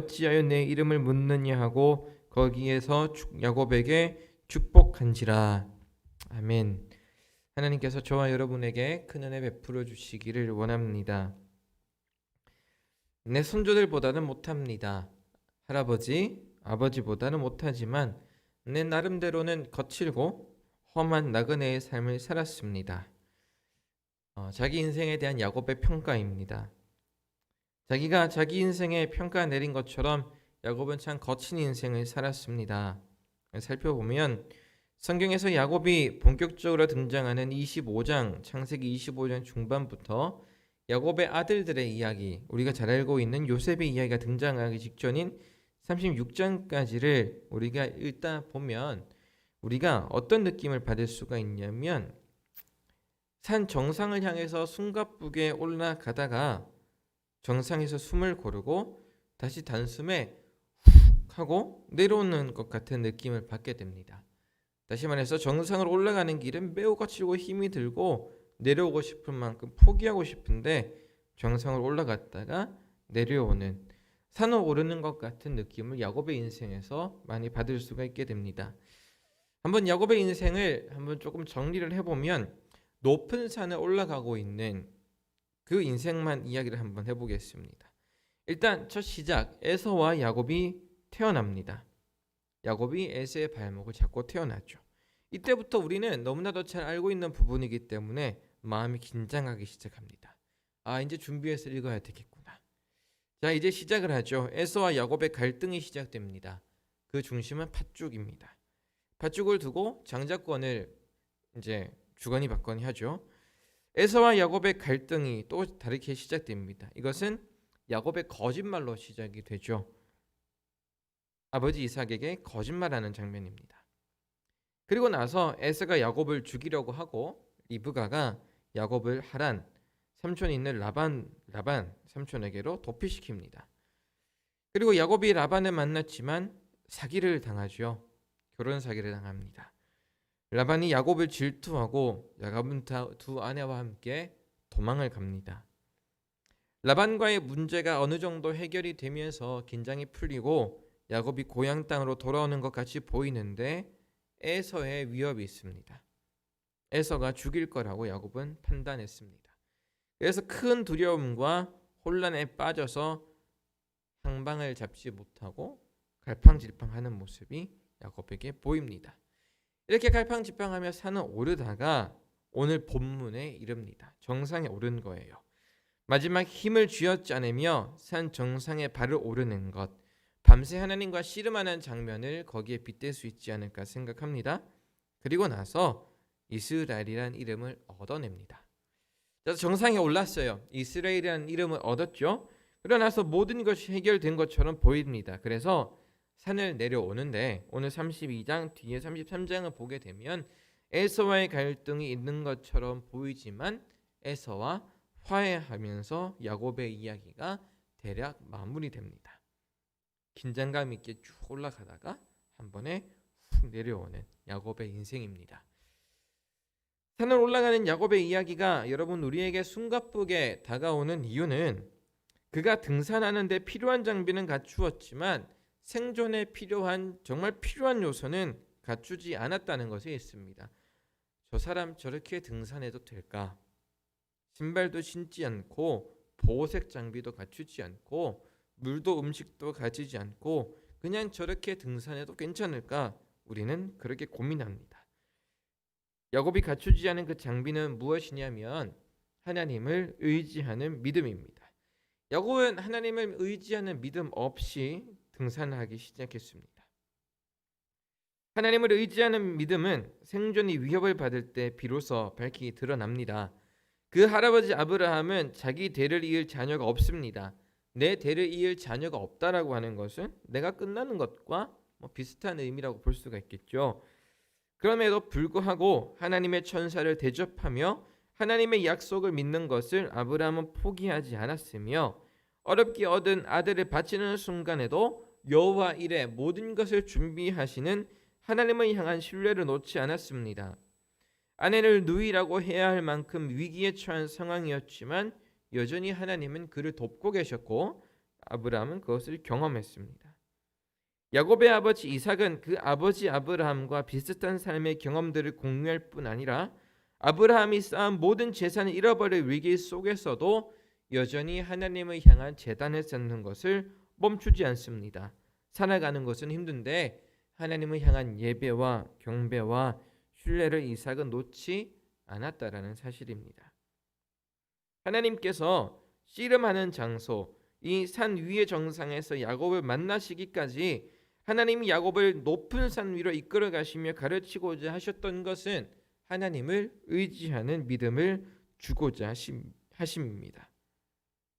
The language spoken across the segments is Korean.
어찌하여 내 이름을 묻느냐 하고 거기에서 야곱에게 축복한지라. 아멘. 하나님께서 저와 여러분에게 큰 은혜 베풀어 주시기를 원합니다. 내 손주들보다는 못합니다. 할아버지, 아버지보다는 못하지만 내 나름대로는 거칠고 험한 나그네의 삶을 살았습니다. 자기 인생에 대한 야곱의 평가입니다. 자기가 자기 인생에 평가 내린 것처럼 야곱은 참 거친 인생을 살았습니다. 살펴보면 성경에서 야곱이 본격적으로 등장하는 25장, 창세기 25장 중반부터 야곱의 아들들의 이야기, 우리가 잘 알고 있는 요셉의 이야기가 등장하기 직전인 36장까지를 우리가 읽다 보면 우리가 어떤 느낌을 받을 수가 있냐면 산 정상을 향해서 숨가쁘게 올라가다가 정상에서 숨을 고르고 다시 단숨에 훅 하고 내려오는 것 같은 느낌을 받게 됩니다. 다시 말해서 정상을 올라가는 길은 매우 거칠고 힘이 들고 내려오고 싶은 만큼 포기하고 싶은데 정상을 올라갔다가 내려오는 산을 오르는 것 같은 느낌을 야곱의 인생에서 많이 받을 수가 있게 됩니다. 한번 야곱의 인생을 한번 조금 정리를 해보면 높은 산에 올라가고 있는 그 인생만 이야기를 한번 해보겠습니다. 일단 첫 시작, 에서와 야곱이 태어납니다. 야곱이 에서의 발목을 잡고 태어났죠. 이때부터 우리는 너무나도 잘 알고 있는 부분이기 때문에 마음이 긴장하기 시작합니다. 이제 준비해서 읽어야 되겠구나. 자, 이제 시작을 하죠. 에서와 야곱의 갈등이 시작됩니다. 그 중심은 팥죽입니다. 팥죽을 두고 장자권을 이제 주거니 받거니 하죠. 에서와 야곱의 갈등이 또 다르게 시작됩니다. 이것은 야곱의 거짓말로 시작이 되죠. 아버지 이삭에게 거짓말하는 장면입니다. 그리고 나서 에서가 야곱을 죽이려고 하고 리브가가 야곱을 하란 삼촌이 있는 라반 삼촌에게로 도피시킵니다. 그리고 야곱이 라반을 만났지만 사기를 당하죠. 결혼 사기를 당합니다. 라반이 야곱을 질투하고 야곱은 두 아내와 함께 도망을 갑니다. 라반과의 문제가 어느 정도 해결이 되면서 긴장이 풀리고 야곱이 고향 땅으로 돌아오는 것 같이 보이는데 에서의 위협이 있습니다. 에서가 죽일 거라고 야곱은 판단했습니다. 그래서 큰 두려움과 혼란에 빠져서 향방을 잡지 못하고 갈팡질팡하는 모습이 야곱에게 보입니다. 이렇게 갈팡질팡하며 산을 오르다가 오늘 본문에 이릅니다. 정상에 오른 거예요. 마지막 힘을 쥐어짜내며 산 정상에 발을 오르는 것, 밤새 하나님과 씨름하는 장면을 거기에 빗댈 수 있지 않을까 생각합니다. 그리고 나서 이스라엘이라는 이름을 얻어냅니다. 그래서 정상에 올랐어요. 이스라엘이라는 이름을 얻었죠. 그러고 나서 모든 것이 해결된 것처럼 보입니다. 그래서 산을 내려오는데 오늘 32장 뒤에 33장을 보게 되면 에서와의 갈등이 있는 것처럼 보이지만 에서와 화해하면서 야곱의 이야기가 대략 마무리됩니다. 긴장감 있게 쭉 올라가다가 한 번에 훅 내려오는 야곱의 인생입니다. 산을 올라가는 야곱의 이야기가 여러분 우리에게 숨가쁘게 다가오는 이유는 그가 등산하는 데 필요한 장비는 갖추었지만 생존에 필요한 정말 필요한 요소는 갖추지 않았다는 것에 있습니다. 저 사람 저렇게 등산해도 될까? 신발도 신지 않고 보호색 장비도 갖추지 않고 물도 음식도 가지지 않고 그냥 저렇게 등산해도 괜찮을까? 우리는 그렇게 고민합니다. 야곱이 갖추지 않은 그 장비는 무엇이냐면 하나님을 의지하는 믿음입니다. 야곱은 하나님을 의지하는 믿음 없이 등산하기 시작했습니다. 하나님을 의지하는 믿음은 생존이 위협을 받을 때 비로소 밝히 드러납니다. 그 할아버지 아브라함은 자기 대를 이을 자녀가 없습니다. 내 대를 이을 자녀가 없다라고 하는 것은 내가 끝나는 것과 비슷한 의미라고 볼 수가 있겠죠. 그럼에도 불구하고 하나님의 천사를 대접하며 하나님의 약속을 믿는 것을 아브라함은 포기하지 않았으며 어렵게 얻은 아들을 바치는 순간에도 여호와 이레 모든 것을 준비하시는 하나님을 향한 신뢰를 놓지 않았습니다. 아내를 누이라고 해야 할 만큼 위기에 처한 상황이었지만 여전히 하나님은 그를 돕고 계셨고 아브라함은 그것을 경험했습니다. 야곱의 아버지 이삭은 그 아버지 아브라함과 비슷한 삶의 경험들을 공유할 뿐 아니라 아브라함이 쌓은 모든 재산을 잃어버릴 위기 속에서도 여전히 하나님을 향한 제단을 쌓는 것을 멈추지 않습니다. 살아가는 것은 힘든데 하나님을 향한 예배와 경배와 신뢰를 이삭은 놓지 않았다라는 사실입니다. 하나님께서 씨름하는 장소, 이 산 위의 정상에서 야곱을 만나시기까지 하나님이 야곱을 높은 산 위로 이끌어 가시며 가르치고자 하셨던 것은 하나님을 의지하는 믿음을 주고자 하심입니다.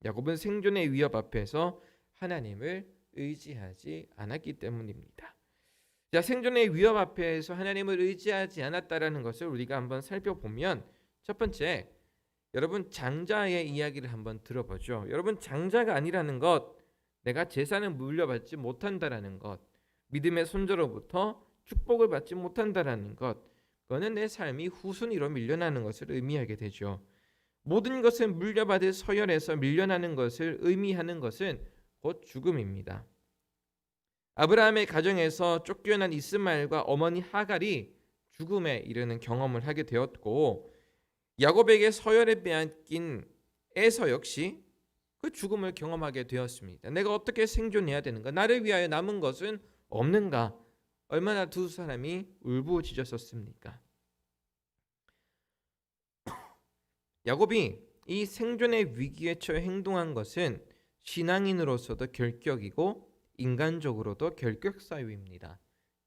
야곱은 생존의 위협 앞에서 하나님을 의지하지 않았기 때문입니다. 자, 생존의 위협 앞에서 하나님을 의지하지 않았다라는 것을 우리가 한번 살펴보면, 첫 번째, 여러분 장자의 이야기를 한번 들어보죠. 여러분 장자가 아니라는 것, 내가 재산을 물려받지 못한다라는 것, 믿음의 손자로부터 축복을 받지 못한다라는 것, 그거는 내 삶이 후순위로 밀려나는 것을 의미하게 되죠. 모든 것을 물려받을 서열에서 밀려나는 것을 의미하는 것은 곧 죽음입니다. 아브라함의 가정에서 쫓겨난 이스마엘과 어머니 하갈이 죽음에 이르는 경험을 하게 되었고, 야곱에게 서열에 빼앗긴 에서 역시 그 죽음을 경험하게 되었습니다. 내가 어떻게 생존해야 되는가? 나를 위하여 남은 것은 없는가? 얼마나 두 사람이 울부짖었었습니까? 야곱이 이 생존의 위기에 처해 행동한 것은 신앙인으로서도 결격이고 인간적으로도 결격사유입니다.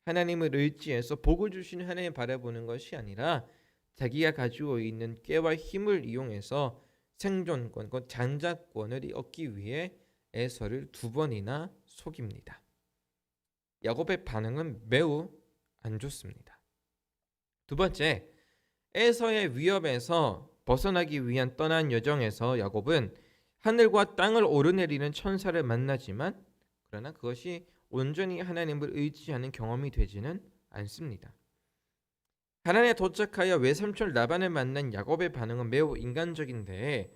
하나님을 의지해서 복을 주시는 하나님 바라보는 것이 아니라 자기가 가지고 있는 꾀와 힘을 이용해서 생존권, 곧 장자권을 얻기 위해 에서를 두 번이나 속입니다. 야곱의 반응은 매우 안 좋습니다. 두 번째, 에서의 위협에서 벗어나기 위한 떠난 여정에서 야곱은 하늘과 땅을 오르내리는 천사를 만나지만 그러나 그것이 온전히 하나님을 의지하는 경험이 되지는 않습니다. 하란에 도착하여 외삼촌 라반을 만난 야곱의 반응은 매우 인간적인데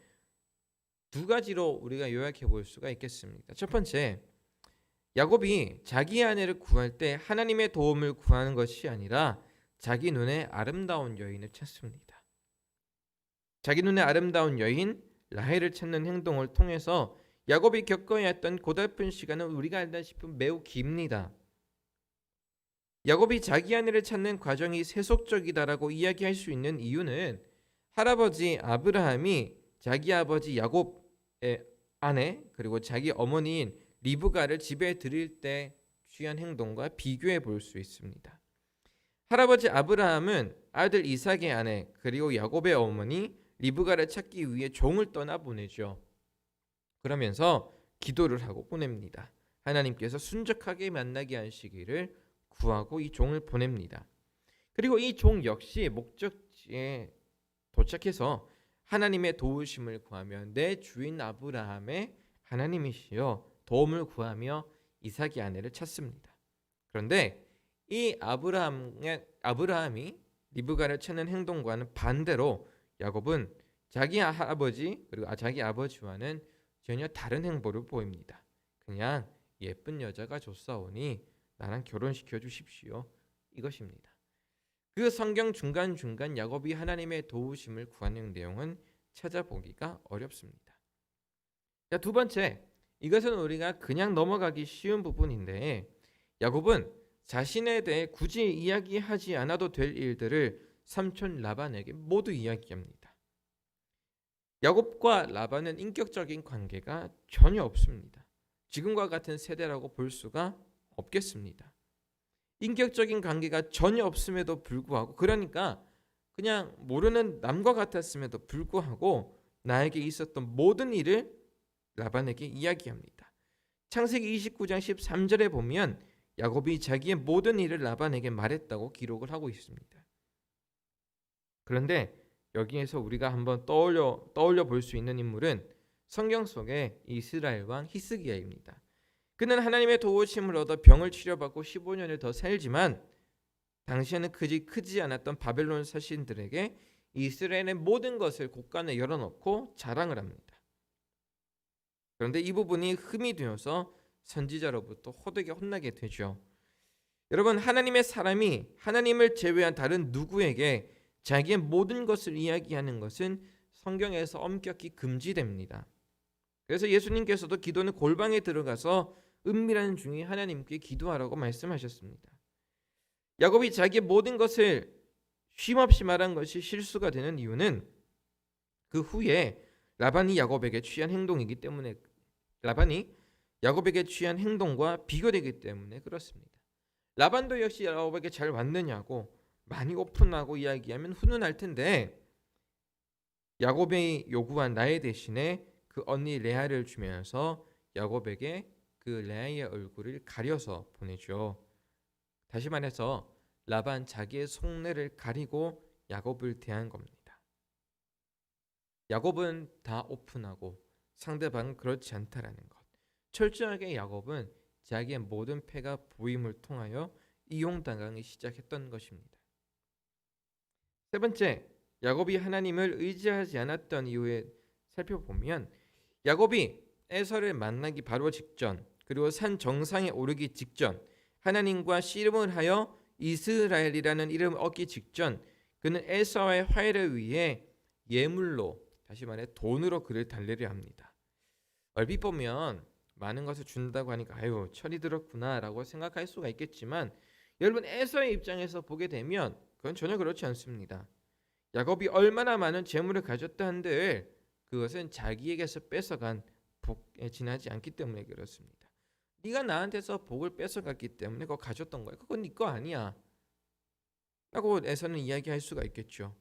두 가지로 우리가 요약해 볼 수가 있겠습니다. 첫 번째, 야곱이 자기 아내를 구할 때 하나님의 도움을 구하는 것이 아니라 자기 눈에 아름다운 여인을 찾습니다. 자기 눈에 아름다운 여인 라헬을 찾는 행동을 통해서 야곱이 겪어야 했던 고달픈 시간은 우리가 알다시피 매우 깁니다. 야곱이 자기 아내를 찾는 과정이 세속적이다라고 이야기할 수 있는 이유는 할아버지 아브라함이 자기 아버지 야곱의 아내 그리고 자기 어머니인 리브가를 집에 들일 때 취한 행동과 비교해 볼 수 있습니다. 할아버지 아브라함은 아들 이삭의 아내 그리고 야곱의 어머니 리브가를 찾기 위해 종을 떠나보내죠. 그러면서 기도를 하고 보냅니다. 하나님께서 순적하게 만나게 하시기를 구하고 이 종을 보냅니다. 그리고 이 종 역시 목적지에 도착해서 하나님의 도우심을 구하며 내 주인 아브라함의 하나님이시여 도움을 구하며 이삭의 아내를 찾습니다. 그런데 이 아브라함이 리브가를 찾는 행동과는 반대로 야곱은 자기 아버지 그리고 자기 아버지와는 전혀 다른 행보를 보입니다. 그냥 예쁜 여자가 좋사오니 나랑 결혼시켜 주십시오. 이것입니다. 그 성경 중간중간 야곱이 하나님의 도우심을 구하는 내용은 찾아보기가 어렵습니다. 자, 두 번째, 이것은 우리가 그냥 넘어가기 쉬운 부분인데 야곱은 자신에 대해 굳이 이야기하지 않아도 될 일들을 삼촌 라반에게 모두 이야기합니다. 야곱과 라반은 인격적인 관계가 전혀 없습니다. 지금과 같은 세대라고 볼 수가 없겠습니다. 인격적인 관계가 전혀 없음에도 불구하고 그러니까 그냥 모르는 남과 같았음에도 불구하고 나에게 있었던 모든 일을 라반에게 이야기합니다. 창세기 29장 13절에 보면 야곱이 자기의 모든 일을 라반에게 말했다고 기록을 하고 있습니다. 그런데 여기에서 우리가 한번 떠올려 볼 수 있는 인물은 성경 속의 이스라엘 왕 히스기야입니다. 그는 하나님의 도우심을 얻어 병을 치료받고 15년을 더 살지만 당시에는 크지 않았던 바벨론 사신들에게 이스라엘의 모든 것을 곳간에 열어놓고 자랑을 합니다. 그런데 이 부분이 흠이 되어서 선지자로부터 호되게 혼나게 되죠. 여러분, 하나님의 사람이 하나님을 제외한 다른 누구에게 자기의 모든 것을 이야기하는 것은 성경에서 엄격히 금지됩니다. 그래서 예수님께서도 기도는 골방에 들어가서 은밀한 중에 하나님께 기도하라고 말씀하셨습니다. 야곱이 자기의 모든 것을 쉼없이 말한 것이 실수가 되는 이유는 그 후에 라반이 야곱에게 취한 행동이기 때문에, 라반이 야곱에게 취한 행동과 비교되기 때문에 그렇습니다. 라반도 역시 야곱에게 잘 왔느냐고 많이 오픈하고 이야기하면 훈훈할 텐데, 야곱이 요구한 나의 대신에 그 언니 레아를 주면서 야곱에게 그 레아의 얼굴을 가려서 보내죠. 다시 말해서 라반 자기의 속내를 가리고 야곱을 대한 겁니다. 야곱은 다 오픈하고 상대방은 그렇지 않다라는 것. 철저하게 야곱은 자기의 모든 패가 보임을 통하여 이용당하기 시작했던 것입니다. 세 번째, 야곱이 하나님을 의지하지 않았던 이유에 살펴보면, 야곱이 에서를 만나기 바로 직전, 그리고 산 정상에 오르기 직전, 하나님과 씨름을 하여 이스라엘이라는 이름을 얻기 직전, 그는 에서와의 화해를 위해 예물로, 다시 말해 돈으로 그를 달래려 합니다. 얼핏 보면 많은 것을 준다고 하니까 아유 철이 들었구나라고 생각할 수가 있겠지만, 여러분 에서의 입장에서 보게 되면 그건 전혀 그렇지 않습니다. 야곱이 얼마나 많은 재물을 가졌다 한들 그것은 자기에게서 뺏어간 복에 지나지 않기 때문에 그렇습니다. 네가 나한테서 복을 뺏어갔기 때문에 그거 가졌던 거야. 그건 네 거 아니야 라고 에서는 이야기할 수가 있겠죠.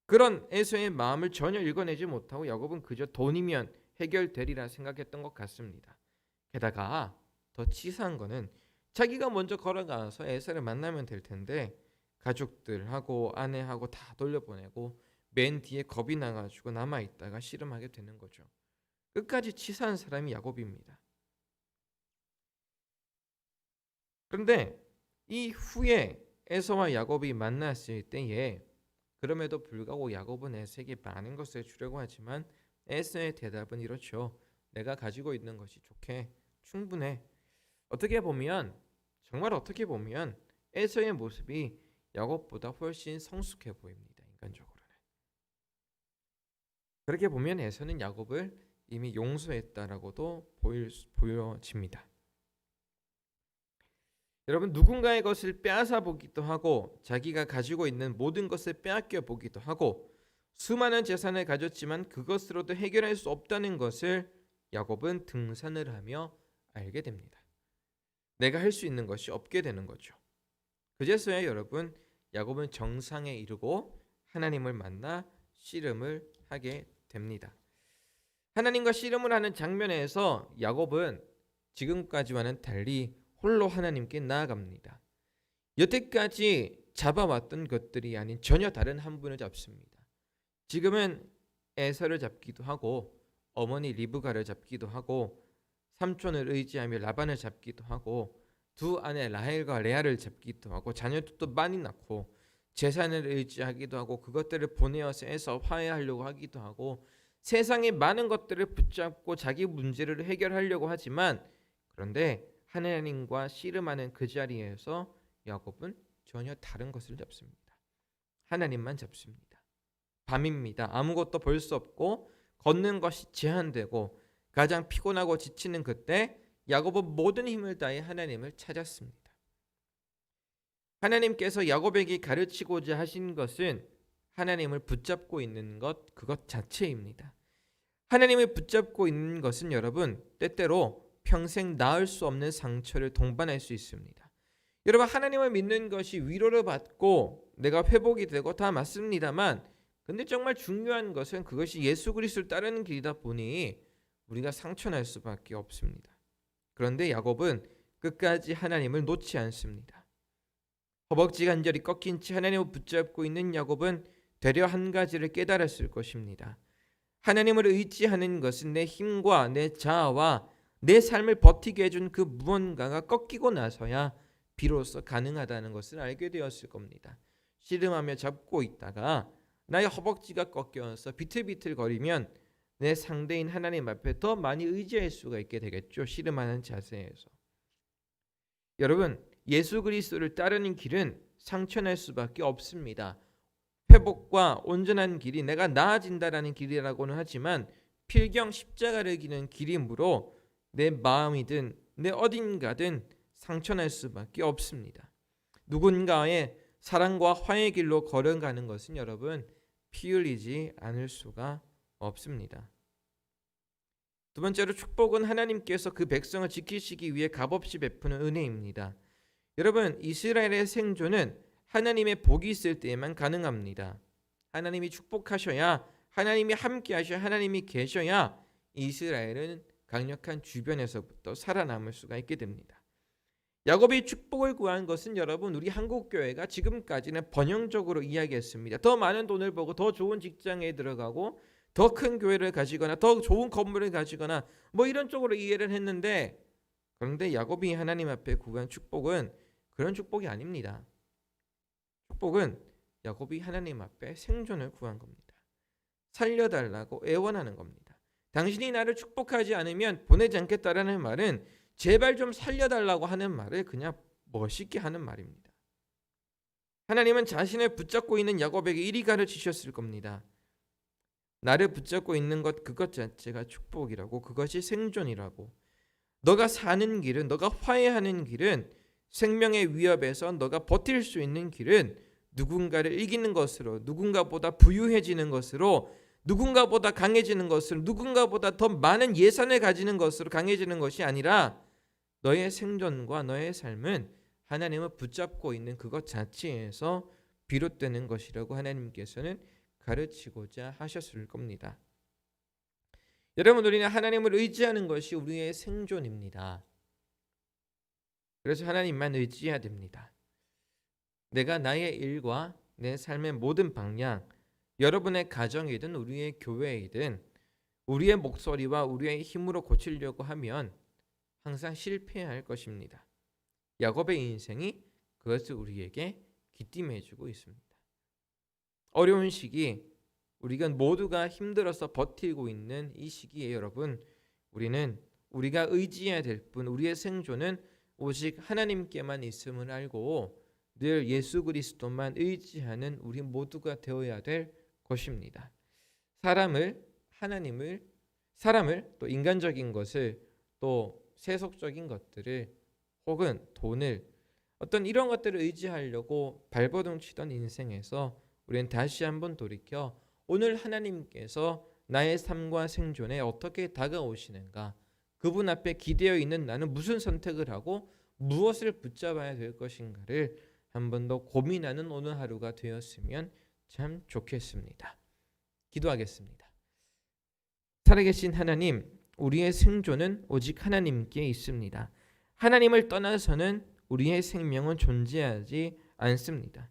그런 에서의 마음을 전혀 읽어내지 못하고 야곱은 그저 돈이면 해결되리라 생각했던 것 같습니다. 게다가 더 치사한 거는 자기가 먼저 걸어가서 에서를 만나면 될 텐데 가족들하고 아내하고 다 돌려보내고 맨 뒤에 겁이 나가지고 남아있다가 씨름하게 되는 거죠. 끝까지 치사한 사람이 야곱입니다. 그런데 이 후에 에서와 야곱이 만났을 때에 그럼에도 불구하고 야곱은 에서에게 많은 것을 주려고 하지만 에서의 대답은 이렇죠. 내가 가지고 있는 것이 좋게 충분해. 정말 어떻게 보면 에서의 모습이 야곱보다 훨씬 성숙해 보입니다. 인간적으로는. 그렇게 보면 에서는 야곱을 이미 용서했다라고도 보여집니다. 여러분, 누군가의 것을 빼앗아 보기도 하고 자기가 가지고 있는 모든 것을 빼앗겨 보기도 하고 수많은 재산을 가졌지만 그것으로도 해결할 수 없다는 것을 야곱은 등산을 하며 알게 됩니다. 내가 할 수 있는 것이 없게 되는 거죠. 그제서야 여러분 야곱은 정상에 이르고 하나님을 만나 씨름을 하게 됩니다. 하나님과 씨름을 하는 장면에서 야곱은 지금까지와는 달리 홀로 하나님께 나아갑니다. 여태까지 잡아왔던 것들이 아닌 전혀 다른 한 분을 잡습니다. 지금은 에서를 잡기도 하고 어머니 리브가를 잡기도 하고 삼촌을 의지하며 라반을 잡기도 하고 두 아내 라헬과 레아를 잡기도 하고 자녀도 많이 낳고 재산을 의지하기도 하고 그것들을 보내어서 에서 화해하려고 하기도 하고 세상의 많은 것들을 붙잡고 자기 문제를 해결하려고 하지만, 그런데 하나님과 씨름하는 그 자리에서 야곱은 전혀 다른 것을 잡습니다. 하나님만 잡습니다. 밤입니다. 아무것도 볼 수 없고 걷는 것이 제한되고 가장 피곤하고 지치는 그때 야곱은 모든 힘을 다해 하나님을 찾았습니다. 하나님께서 야곱에게 가르치고자 하신 것은 하나님을 붙잡고 있는 것, 그것 자체입니다. 하나님을 붙잡고 있는 것은 여러분 때때로 평생 나을 수 없는 상처를 동반할 수 있습니다. 여러분, 하나님을 믿는 것이 위로를 받고 내가 회복이 되고 다 맞습니다만, 근데 정말 중요한 것은 그것이 예수 그리스도를 따르는 길이다 보니 우리가 상처날 수밖에 없습니다. 그런데 야곱은 끝까지 하나님을 놓지 않습니다. 허벅지 관절이 꺾인 채 하나님을 붙잡고 있는 야곱은 되려 한 가지를 깨달았을 것입니다. 하나님을 의지하는 것은 내 힘과 내 자아와 내 삶을 버티게 해준 그 무언가가 꺾이고 나서야 비로소 가능하다는 것을 알게 되었을 겁니다. 씨름하며 잡고 있다가 나의 허벅지가 꺾여서 비틀비틀거리면 내 상대인 하나님 앞에 더 많이 의지할 수가 있게 되겠죠. 씨름하는 자세에서. 여러분, 예수 그리스도를 따르는 길은 상처낼 수밖에 없습니다. 회복과 온전한 길이 내가 나아진다라는 길이라고는 하지만 필경 십자가를 지는 길이므로 내 마음이든 내 어딘가든 상처낼 수밖에 없습니다. 누군가의 사랑과 화해의 길로 걸어가는 것은 여러분 피 흘리지 않을 수가 없습니다. 두 번째로 축복은 하나님께서 그 백성을 지키시기 위해 값없이 베푸는 은혜입니다. 여러분, 이스라엘의 생존은 하나님의 복이 있을 때에만 가능합니다. 하나님이 축복하셔야, 하나님이 함께 하셔야, 하나님이 계셔야 이스라엘은 강력한 주변에서부터 살아남을 수가 있게 됩니다. 야곱이 축복을 구한 것은 여러분 우리 한국교회가 지금까지는 번영적으로 이야기했습니다. 더 많은 돈을 벌고 더 좋은 직장에 들어가고 더 큰 교회를 가지거나 더 좋은 건물을 가지거나 뭐 이런 쪽으로 이해를 했는데, 그런데 야곱이 하나님 앞에 구한 축복은 그런 축복이 아닙니다. 축복은 야곱이 하나님 앞에 생존을 구한 겁니다. 살려달라고 애원하는 겁니다. 당신이 나를 축복하지 않으면 보내지 않겠다라는 말은 제발 좀 살려달라고 하는 말을 그냥 멋있게 하는 말입니다. 하나님은 자신을 붙잡고 있는 야곱에게 이리 가르치셨을 겁니다. 나를 붙잡고 있는 것, 그것 자체가 축복이라고, 그것이 생존이라고. 너가 사는 길은, 너가 화해하는 길은, 생명의 위협에서 너가 버틸 수 있는 길은 누군가를 이기는 것으로, 누군가보다 부유해지는 것으로, 누군가보다 강해지는 것으로, 누군가보다 더 많은 예산을 가지는 것으로 강해지는 것이 아니라 너의 생존과 너의 삶은 하나님을 붙잡고 있는 그것 자체에서 비롯되는 것이라고 하나님께서는 가르치고자 하셨을 겁니다. 여러분, 우리는 하나님을 의지하는 것이 우리의 생존입니다. 그래서 하나님만 의지해야 됩니다. 내가 나의 일과 내 삶의 모든 방향, 여러분의 가정이든 우리의 교회이든 우리의 목소리와 우리의 힘으로 고치려고 하면 항상 실패할 것입니다. 야곱의 인생이 그것을 우리에게 기쁨해주고 있습니다. 어려운 시기, 우리가 모두가 힘들어서 버티고 있는 이 시기에 여러분, 우리는 우리가 의지해야 될 뿐, 우리의 생존은 오직 하나님께만 있음을 알고 늘 예수 그리스도만 의지하는 우리 모두가 되어야 될 것입니다. 사람을, 하나님을, 사람을, 또 인간적인 것을, 또 세속적인 것들을, 혹은 돈을, 어떤 이런 것들을 의지하려고 발버둥 치던 인생에서 우리는 다시 한번 돌이켜 오늘 하나님께서 나의 삶과 생존에 어떻게 다가오시는가, 그분 앞에 기대어 있는 나는 무슨 선택을 하고 무엇을 붙잡아야 될 것인가를 한 번 더 고민하는 오늘 하루가 되었으면 참 좋겠습니다. 기도하겠습니다. 살아계신 하나님, 우리의 생존은 오직 하나님께 있습니다. 하나님을 떠나서는 우리의 생명은 존재하지 않습니다.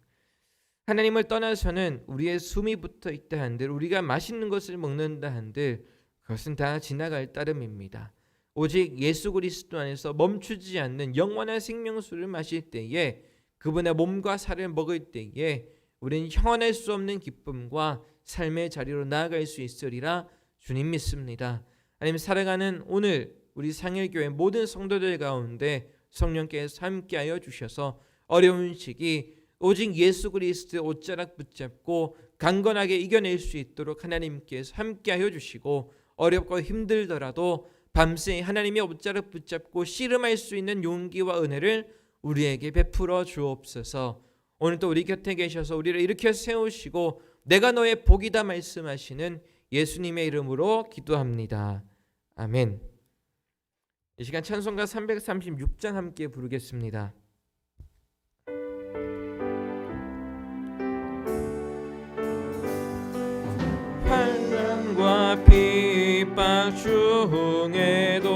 하나님을 떠나서는 우리의 숨이 붙어 있다 한들, 우리가 맛있는 것을 먹는다 한들 그것은 다 지나갈 따름입니다. 오직 예수 그리스도 안에서 멈추지 않는 영원한 생명수를 마실 때에, 그분의 몸과 살을 먹을 때에 우리는 형언할 수 없는 기쁨과 삶의 자리로 나아갈 수 있으리라 주님 믿습니다. 하나님, 살아가는 오늘 우리 상일교회 모든 성도들 가운데 성령께서 함께하여 주셔서 어려운 시기 오직 예수 그리스도의 옷자락 붙잡고 강건하게 이겨낼 수 있도록 하나님께서 함께하여 주시고, 어렵고 힘들더라도 밤새 하나님의 옷자락 붙잡고 씨름할 수 있는 용기와 은혜를 우리에게 베풀어 주옵소서. 오늘도 우리 곁에 계셔서 우리를 일으켜 세우시고 내가 너의 복이다 말씀하시는 예수님의 이름으로 기도합니다. 아멘. 이 시간 찬송가 336장 함께 부르겠습니다. 환난과 핍박 중에도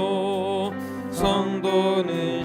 성도는